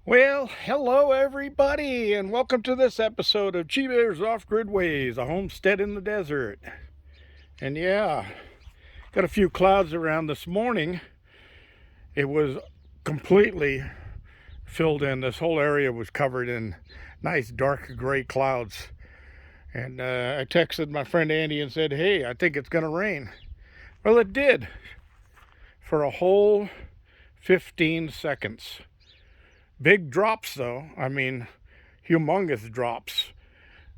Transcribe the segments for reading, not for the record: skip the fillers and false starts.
Well, hello everybody, and welcome to this episode of Cheever's Off-Grid Ways, a homestead in the desert. And yeah, got a few clouds around this morning. It was completely filled in. This whole area was covered in nice dark gray clouds. And I texted my friend Andy and said, hey, I think it's going to rain. Well, it did for a whole 15 seconds. Big drops though, I mean humongous drops,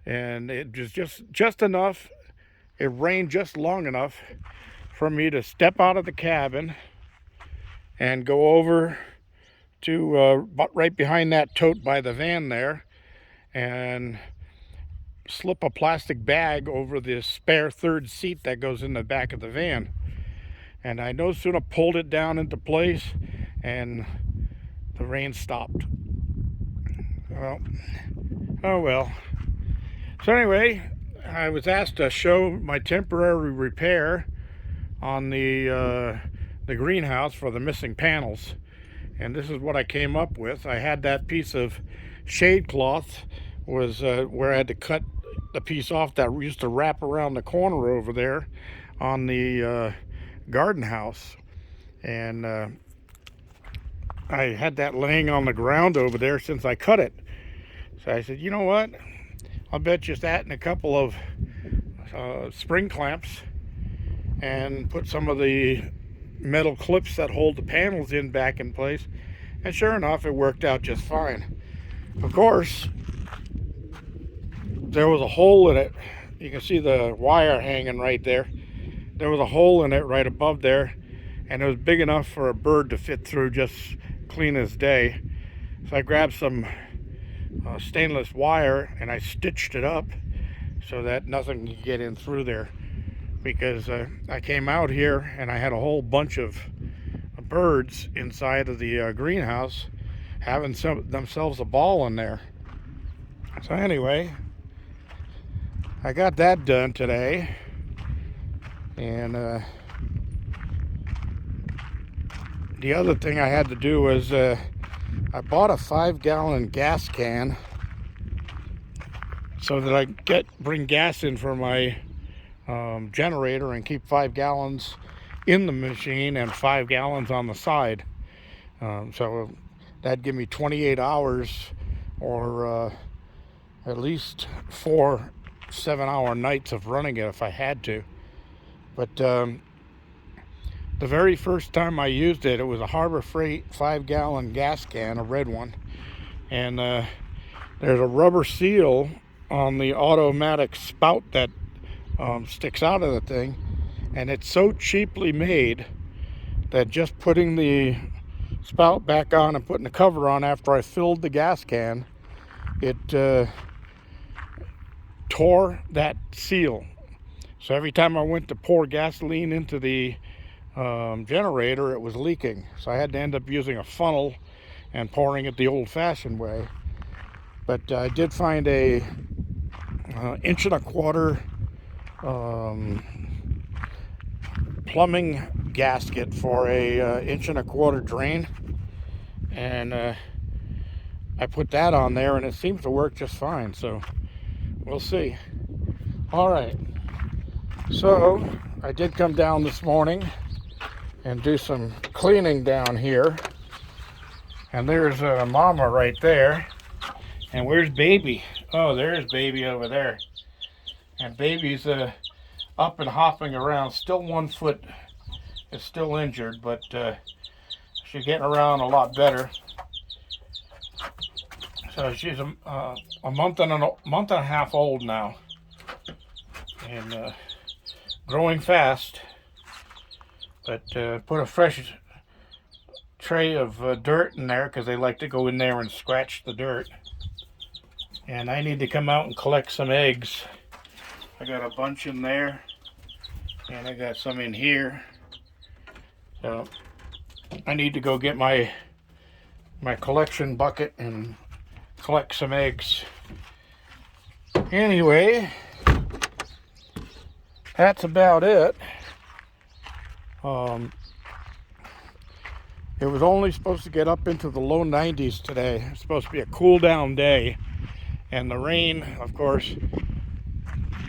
and it was just enough. It rained just long enough for me to step out of the cabin and go over to right behind that tote by the van there and slip a plastic bag over the spare third seat that goes in the back of the van. And I no sooner pulled it down into place and the rain stopped. Well, oh well. So anyway, I was asked to show my temporary repair on the greenhouse for the missing panels, and this is what I came up with. I had that piece of shade cloth was where I had to cut the piece off that used to wrap around the corner over there on the garden house, and I had that laying on the ground over there since I cut it. So I said, you know what? I'll bet you that and a couple of spring clamps and put some of the metal clips that hold the panels in back in place. And sure enough, it worked out just fine. Of course, there was a hole in it. You can see the wire hanging right there. There was a hole in it right above there, and it was big enough for a bird to fit through just clean as day. So I grabbed some stainless wire and I stitched it up so that nothing could get in through there, because I came out here and I had a whole bunch of birds inside of the greenhouse having themselves a ball in there. So anyway, I got that done today, and the other thing I had to do was I bought a 5-gallon gas can so that I bring gas in for my generator and keep 5 gallons in the machine and 5 gallons on the side. So that'd give me 28 hours, or at least 4 7-hour nights of running it if I had to. But the very first time I used it, it was a Harbor Freight 5-gallon gas can, a red one, and there's a rubber seal on the automatic spout that sticks out of the thing, and it's so cheaply made that just putting the spout back on and putting the cover on after I filled the gas can, it tore that seal. So every time I went to pour gasoline into the generator, it was leaking. So I had to end up using a funnel and pouring it the old-fashioned way. But I did find a 1.25 inch plumbing gasket for a 1.25 inch drain, and I put that on there and it seems to work just fine, so we'll see. All right, so I did come down this morning and do some cleaning down here, and there's mama right there, and where's baby? Oh, there's baby over there, and baby's up and hopping around. Still 1 foot is still injured, but she's getting around a lot better. So she's a month and a half old now, and growing fast. But put a fresh tray of dirt in there because they like to go in there and scratch the dirt. And I need to come out and collect some eggs. I got a bunch in there, and I got some in here. So I need to go get my collection bucket and collect some eggs. Anyway, that's about it. It was only supposed to get up into the low 90s today. It's supposed to be a cool down day. And the rain, of course,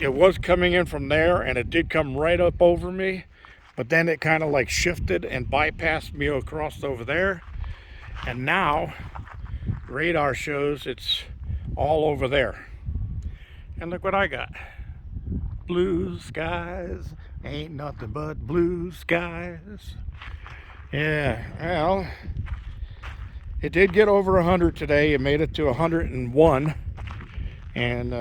it was coming in from there, and it did come right up over me. But then it kind of like shifted and bypassed me across over there. And now radar shows it's all over there. And look what I got. Blue skies, ain't nothing but blue skies. Yeah, well, it did get over 100 today. It made it to 101. And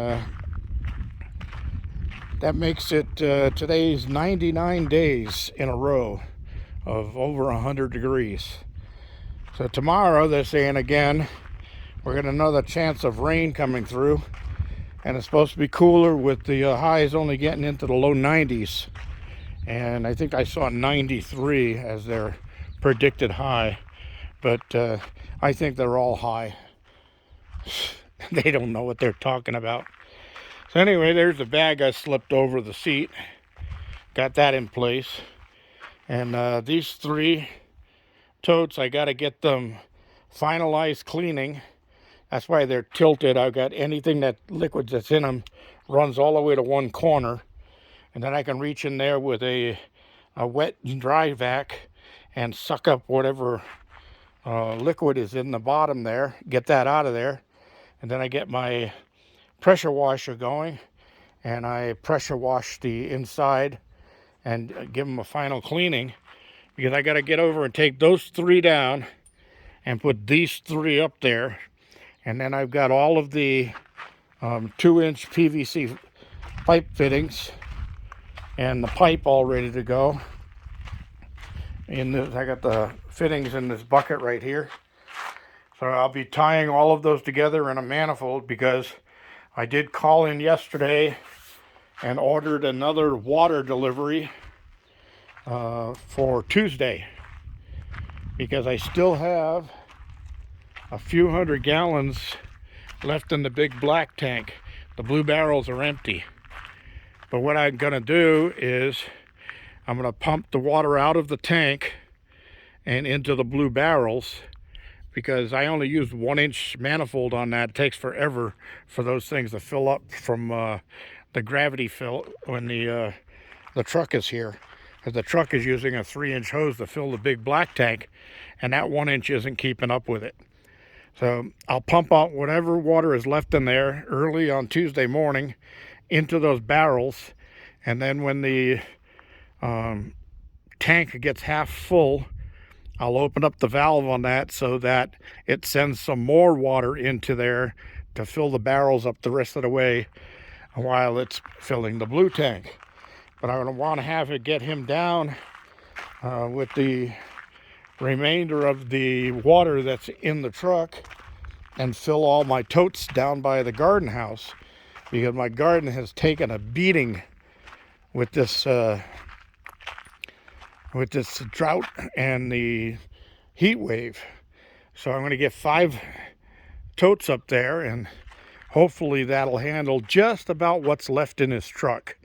that makes it today's 99 days in a row of over 100 degrees. So tomorrow, they're saying again, we're getting another chance of rain coming through. And it's supposed to be cooler with the highs only getting into the low 90s. And I think I saw 93 as their predicted high. But I think they're all high. They don't know what they're talking about. So anyway, there's the bag I slipped over the seat. Got that in place. And these 3 totes, I got to get them finalized cleaning. That's why they're tilted. I've got anything that liquids that's in them runs all the way to one corner. And then I can reach in there with a wet and dry vac and suck up whatever liquid is in the bottom there. Get that out of there. And then I get my pressure washer going. And I pressure wash the inside and give them a final cleaning. Because I got to get over and take those 3 down and put these 3 up there. And then I've got all of the 2-inch PVC pipe fittings and the pipe all ready to go. And I got the fittings in this bucket right here. So I'll be tying all of those together in a manifold because I did call in yesterday and ordered another water delivery for Tuesday. Because I still have a few hundred gallons left in the big black tank. The blue barrels are empty. But what I'm going to do is I'm going to pump the water out of the tank and into the blue barrels because I only use 1-inch manifold on that. It takes forever for those things to fill up from the gravity fill when the truck is here. Because the truck is using a 3-inch hose to fill the big black tank, and that 1-inch isn't keeping up with it. So I'll pump out whatever water is left in there early on Tuesday morning into those barrels. And then when the tank gets half full, I'll open up the valve on that so that it sends some more water into there to fill the barrels up the rest of the way while it's filling the blue tank. But I don't want to have it get him down with the remainder of the water that's in the truck and fill all my totes down by the garden house because my garden has taken a beating with this drought and the heat wave. So I'm going to get 5 totes up there and hopefully that'll handle just about what's left in this truck.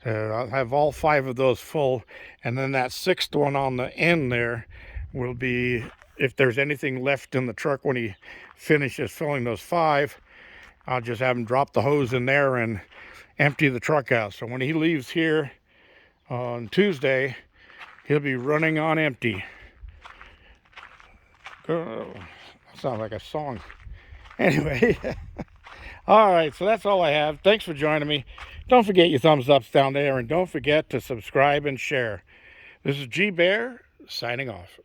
I'll have all 5 of those full, and then that 6th one on the end there will be, if there's anything left in the truck when he finishes filling those 5, I'll just have him drop the hose in there and empty the truck out. So when he leaves here on Tuesday, he'll be running on empty. Oh, that sounds like a song. Anyway, all right, so that's all I have. Thanks for joining me. Don't forget your thumbs ups down there, and don't forget to subscribe and share. This is G Bear signing off.